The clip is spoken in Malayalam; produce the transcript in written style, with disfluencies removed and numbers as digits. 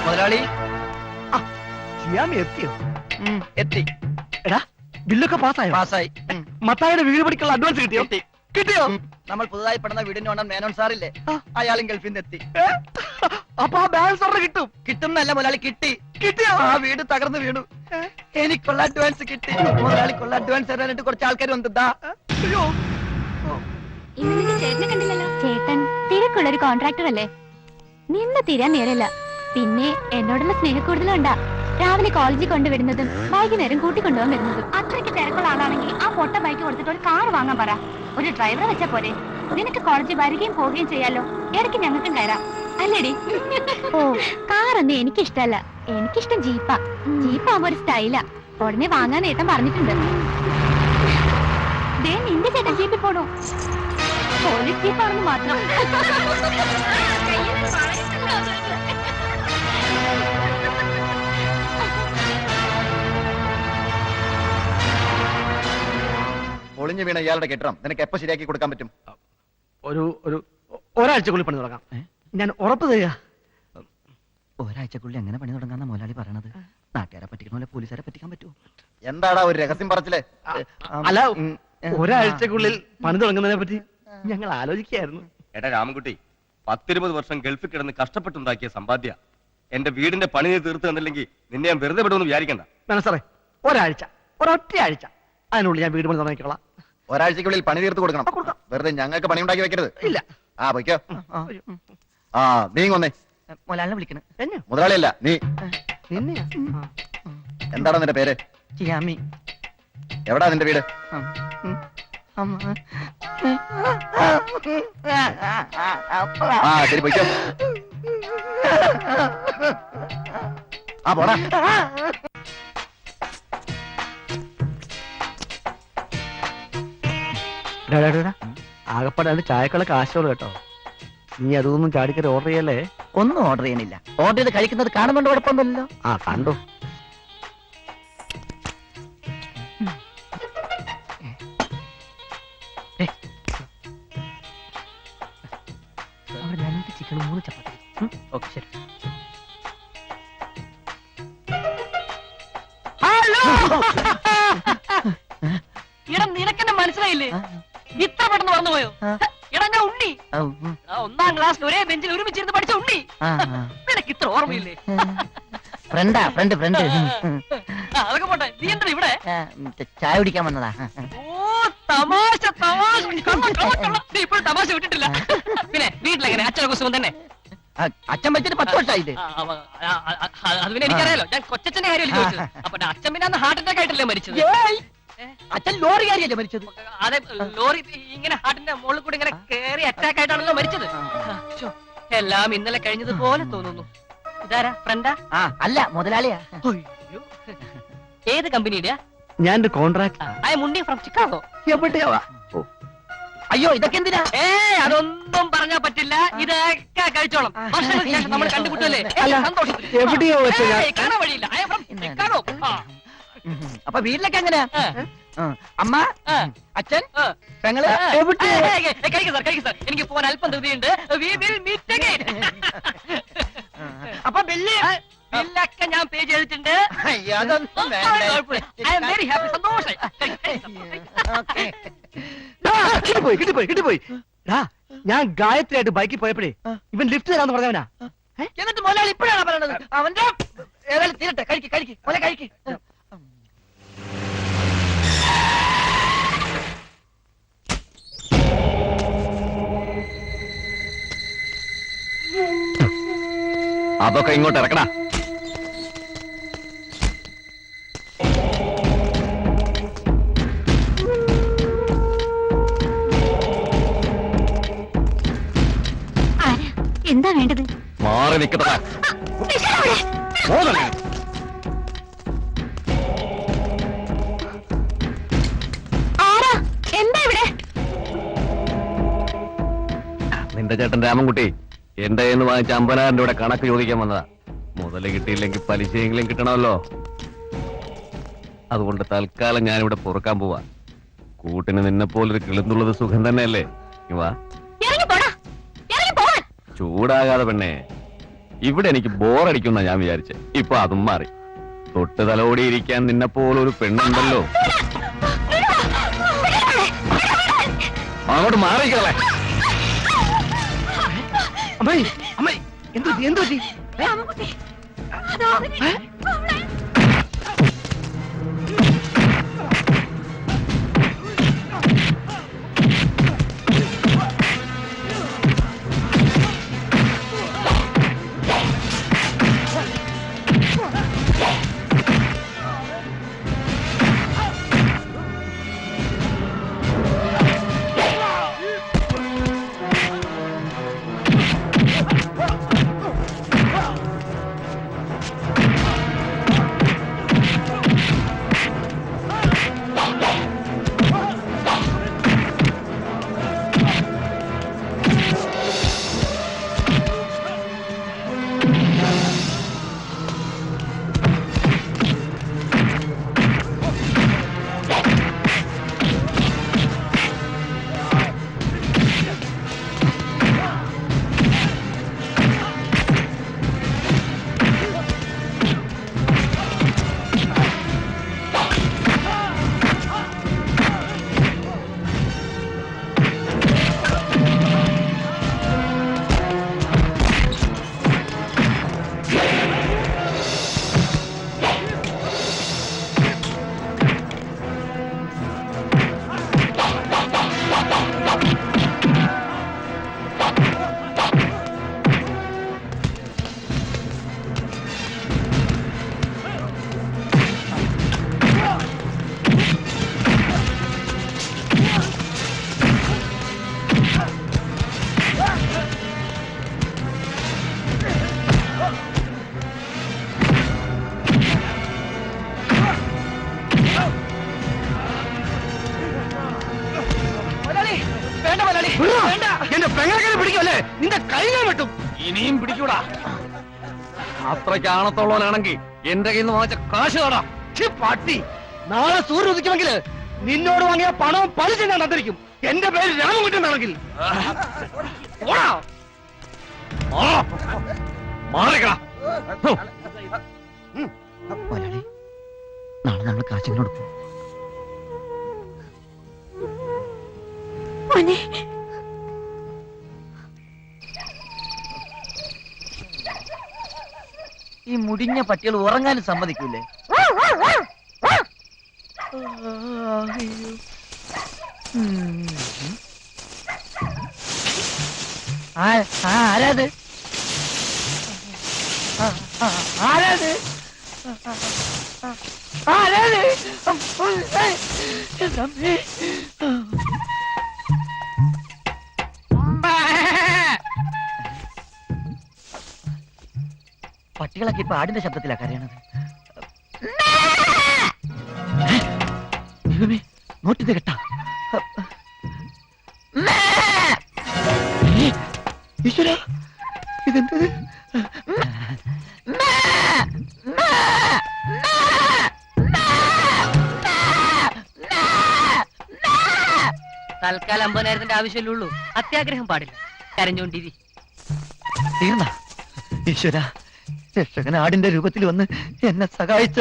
മുതലാളി എത്തിയോ? എത്തി. എടാ ബില്ലൊക്കെ പാസ്സായോ? പാസ്സായി. മത്തായിയുടെ വീട് പഠിക്കാനുള്ള അഡ്വാൻസ് കിട്ടിയോ? കിട്ടിയോ? നമ്മൾ പുതുതായി പണിത വീടിന് വേണം മേനോൻ സാറില്ലേ, അയാളും ഗൾഫിൽ നിന്ന് എത്തി. അപ്പൊ ആ ബാലൻസ് ഓർഡർ കിട്ടും? കിട്ടുന്നല്ല മുതലാളി, കിട്ടി. കിട്ടിയോ? ആ വീട് തകർന്നു വീണു. എനിക്കുള്ള അഡ്വാൻസ് കിട്ടി. മുതലാളിക്കുള്ള അഡ്വാൻസ് തരാനായിട്ട് കുറച്ച് ആൾക്കാർ വന്നതാ. അയ്യോ, ചേട്ടനെ കണ്ടില്ലല്ലോ. ചേട്ടൻ തിരക്കുള്ളൊരു കോൺട്രാക്ടർ അല്ലേ, നിന്ന് തീരാൻ നേരല്ല. പിന്നെ എന്നോടുള്ള സ്നേഹക്കൂടുതലുണ്ടാ. രാവിലെ കോളേജിൽ കൊണ്ടുവിടുന്നതും വൈകുന്നേരം കൂട്ടിക്കൊണ്ടുപോകാൻ വരുന്നതും. അത്രയ്ക്ക് തിരക്കുള്ള ആളാണെങ്കിൽ ആ പൊട്ട ബൈക്ക് കൊടുത്തിട്ട് ഒരു കാർ വാങ്ങാൻ പറ. ഒരു ഡ്രൈവറെ വെച്ചാ പോരെ. നിനക്ക് കോളേജിൽ വരികയും പോവുകയും ചെയ്യാലോ. ഇടയ്ക്ക് ഞങ്ങൾക്കും കയറാം, അല്ലേടി? ഓ, കാറൊന്നും എനിക്കിഷ്ടല്ല. എനിക്കിഷ്ടം ജീപ്പാ. ജീപ്പാകുമ്പോ ഒരു സ്റ്റൈലാ. ഉടനെ വാങ്ങാൻ ഏട്ടൻ പറഞ്ഞിട്ടുണ്ട്. നിന്റെ ചേട്ടൻ ജീപ്പിൽ പോണോ? പോലീസ് ജീപ്പാണെന്ന് മാത്രം. ഒളിഞ്ഞു വീണ ഇയാളുടെ കെട്ടിടം നിനക്ക് എപ്പോ ശരിയാക്കി കൊടുക്കാൻ പറ്റും? ഒരാഴ്ചക്കുള്ളിൽ പണി തുടങ്ങാം. ഞാൻ ഉറപ്പ് തരിക. ഒരാഴ്ചക്കുള്ളിൽ എങ്ങനെ പണി തുടങ്ങാന്ന മുതലാളി പറയണത്? നാട്ടുകാരെ പറ്റിക്കണ പോലെ പോലീസുകാരെ പറ്റിക്കാൻ പറ്റുമോ? എന്താടാ ഒരു രഹസ്യം പറച്ചില്ലേ? അല്ല, ഒരാഴ്ചക്കുള്ളിൽ പണി തുടങ്ങുന്നതിനെ പറ്റി ഞങ്ങൾ ആലോചിക്കായിരുന്നു. എടാ രാമൻകുട്ടി, 10-20 വർഷം ഗൾഫിൽ കിടന്ന് കഷ്ടപ്പെട്ടുണ്ടാക്കിയ സമ്പാദ്യ എന്റെ വീടിന്റെ പണി തീർത്ത് തന്നില്ലെങ്കിൽ നിന്നെ ഞാൻ വെറുതെ വിടുമെന്ന് വിചാരിക്കണ്ട. മനസ്സറേ, ഒരാഴ്ച, ഒരൊറ്റ ആഴ്ച, അതിനുള്ളിൽ ഞാൻ വീട് പണി തുടങ്ങിക്കോളാം. ഒരാഴ്ചക്കുള്ളിൽ പണി തീർത്ത് കൊടുക്കണം. വെറുതെ ഞങ്ങൾക്ക് പണി ഉണ്ടാക്കി വെക്കരുത്. ഇല്ല. ആ പൊയ്ക്കോ. ആ നീ കൊന്നേ. മുതലാളിനെ വിളിക്കണേ. മുതലാളിയല്ല, നീ. നിന്നെയാ? എന്താണ് നിന്റെ പേര്? ചിയാമി. എവിടാ നിന്റെ വീട്? ആ ശരി, പൊയ്ക്കോ. ആ പോടാ. ആകപ്പാടെ അതിന് ചായക്കുള്ള കാശോളൂ കേട്ടോ. നീ അതൊന്നും ചാടിക്കറി ഓർഡർ ചെയ്യല്ലേ? ഒന്നും ഓർഡർ ചെയ്യുന്നില്ല. ഓർഡർ ചെയ്ത് കഴിക്കുന്നത് കാണുന്നുണ്ട്, കുഴപ്പമൊന്നുമില്ലല്ലോ. ആ കണ്ടു. ചിക്കൻ 3 ചപ്പാത്തി. ഓക്കെ ശരി. ഇടം നിനക്കെന്നെ മനസ്സിലായില്ലേ? ഇത്ര പെട്ടെന്ന് മറന്നുപോയോ? എടാ ഞാൻ ഉണ്ണി, 1ാം ക്ലാസ്സിൽ ഒരേ ബെഞ്ചിൽ ഒരുമിച്ചിരുന്ന് പഠിച്ച ഉണ്ണി. നിനക്ക് ഇത്ര ഓർമ്മയില്ലേ? ഫ്രണ്ട് അതൊക്കെ പോട്ടെ, നീ എന്താ ഇവിടെ? ചായ കുടിക്കാൻ വന്നതാ. ഓ തമാശ തമാശ, ഇപ്പോഴും തമാശ വിട്ടിട്ടില്ല. പിന്നെ വീട്ടിലെങ്ങനെ അച്ഛനൊക്കെ സുഖം തന്നെ? അച്ഛൻ വെച്ചിട്ട് 10 വർഷമായില്ലേ? അത് പിന്നെ എനിക്കറിയാലോ, ഞാൻ കൊച്ചച്ഛന്റെ കാര്യമല്ലേ ചോദിച്ചത്. അപ്പൊ അച്ഛൻ പിന്നെ അന്ന് ഹാർട്ട് അറ്റാക്ക് ആയിട്ടല്ലേ മരിച്ചത്? അച്ഛൻ ലോറി കാര്യല്ലേ മരിച്ചത്? അതെ, ലോറി ഇങ്ങനെ ഹാർട്ടിന്റെ മുകളിൽ കൂടി ഇങ്ങനെ കേറി അറ്റാക്ക് ആയിട്ടാണല്ലോ മരിച്ചത്. എല്ലാം ഇന്നലെ കഴിഞ്ഞതുപോലെ തോന്നുന്നു. ഇതാരാ ഫ്രണ്ടാ? അല്ല, മുതലാളിയാ. ഏത് കമ്പനിയുടെയാ? ഞാൻ കോൺട്രാക്ട്. ഐ മുണ്ടി ഫ്രം ചിക്കാഗോ. എവിടെയാ? അയ്യോ, ഇതൊക്കെ എന്തിനാ? അതൊന്നും പറഞ്ഞാ പറ്റില്ല. ഇതൊക്കെ കഴിച്ചോളാം. വർഷങ്ങൾക്ക് ശേഷം നമ്മൾ കണ്ടുപിട്ടല്ലേ, സന്തോഷത്തിൽ. എവിടെയോ വെച്ച് കാണാൻ വഴിയില്ല. I from Chicago. അപ്പൊ വീട്ടിലൊക്കെ എങ്ങനെയാ? അമ്മ, അച്ഛൻ, പെങ്ങള്? കഴിക്കും സാർ. എനിക്ക് പോകാൻ അല്പം ധൃതിയുണ്ട്. We will meet again. അപ്പൊ ബില്ലൊക്കെ ഞാൻ പേ ചെയ്തിട്ടുണ്ട്. I am very happy. സന്തോഷായി. കിട്ടിപ്പോയി. ഞാൻ ഗായത്രിയായിട്ട് ബൈക്കിൽ പോയപ്പോഴേ ഇവൻ ലിഫ്റ്റ് തരാന്ന് പറഞ്ഞവനാ. എന്നിട്ട് മുതലാളി ഇപ്പോഴാണ് പറയണത് അവന്റെ ഏതായാലും തീരട്ടെ. കഴിക്ക് മുല കഴിക്ക്. അതൊക്കെ ഇങ്ങോട്ട് ഇറക്കടാ. എന്താ വേണ്ടത്? മാറി നിൽക്കട്ടെ. എന്താ ഇവിടെ? നിന്റെ ചേട്ടൻ രാമൻകുട്ടി എന്റെ കയ്യിൽ വാങ്ങിച്ച 50,000 രൂപയുടെ കണക്ക് ചോദിക്കാൻ വന്നതാ. മുതല് കിട്ടിയില്ലെങ്കിൽ പലിശയെങ്കിലും കിട്ടണമല്ലോ. അതുകൊണ്ട് തൽക്കാലം ഞാനിവിടെ പൊറുക്കാൻ പോവാ. കൂട്ടിന് നിന്നെ പോലൊരു കിളുന്നുള്ളത് സുഖം തന്നെയല്ലേ? വാ. ചൂടാകാതെ പെണ്ണേ, ഇവിടെ എനിക്ക് ബോറടിക്കുന്ന ഞാൻ വിചാരിച്ചെ. ഇപ്പൊ അതും മാറി. തൊട്ട് തലോടിയിരിക്കാൻ നിന്നെ പോലൊരു പെണ്ണുണ്ടല്ലോ. അങ്ങോട്ട് മാറിക്കളെ. അമ്മേ അമ്മേ എന്തു പറ്റി? എന്റെ പെങ്ങളെ പിടിക്കുമല്ലേ? നിന്റെ കൈ ഞാൻ വെട്ടും. ഇനിയും പിടിക്കൂടാ. അത്രയ്ക്ക് ആണത്തോളവനാണെങ്കിൽ എന്റെ കയ്യിൽ നിന്ന് വാങ്ങിച്ച കാശ് തടാം. പട്ടി, നാളെ സൂര്യ ഉദിക്കുമെങ്കിൽ നിന്നോട് വാങ്ങിയ പണവും പലിശ ഞാൻ തന്നിരിക്കും. എന്റെ പേര് രാമകുട്ടനാണെങ്കിൽ മാറിക്കളാ. നാളെ നമ്മൾ കാശിനോട് പോകും. ഈ മുടിഞ്ഞ പട്ടികൾ ഉറങ്ങാനും സമ്മതിക്കൂലേ? ആരാത്? ആരാത്? ആരാത്? പട്ടികളൊക്കെ ഇപ്പൊ ആടിന്റെ ശബ്ദത്തിലാ കരയണത്. നോട്ടിത് കേട്ടാ? ഈശ്വര, ഇതെന്തത്? തൽക്കാലം 50,000 ആവശ്യമല്ലുള്ളൂ. അത്യാഗ്രഹം പാടില്ല. കരഞ്ഞോണ്ടിരി. തീർന്ന ഈശ്വര, രക്ഷകൻ ആടിന്റെ രൂപത്തിൽ വന്ന് എന്നെ സഹായിച്ച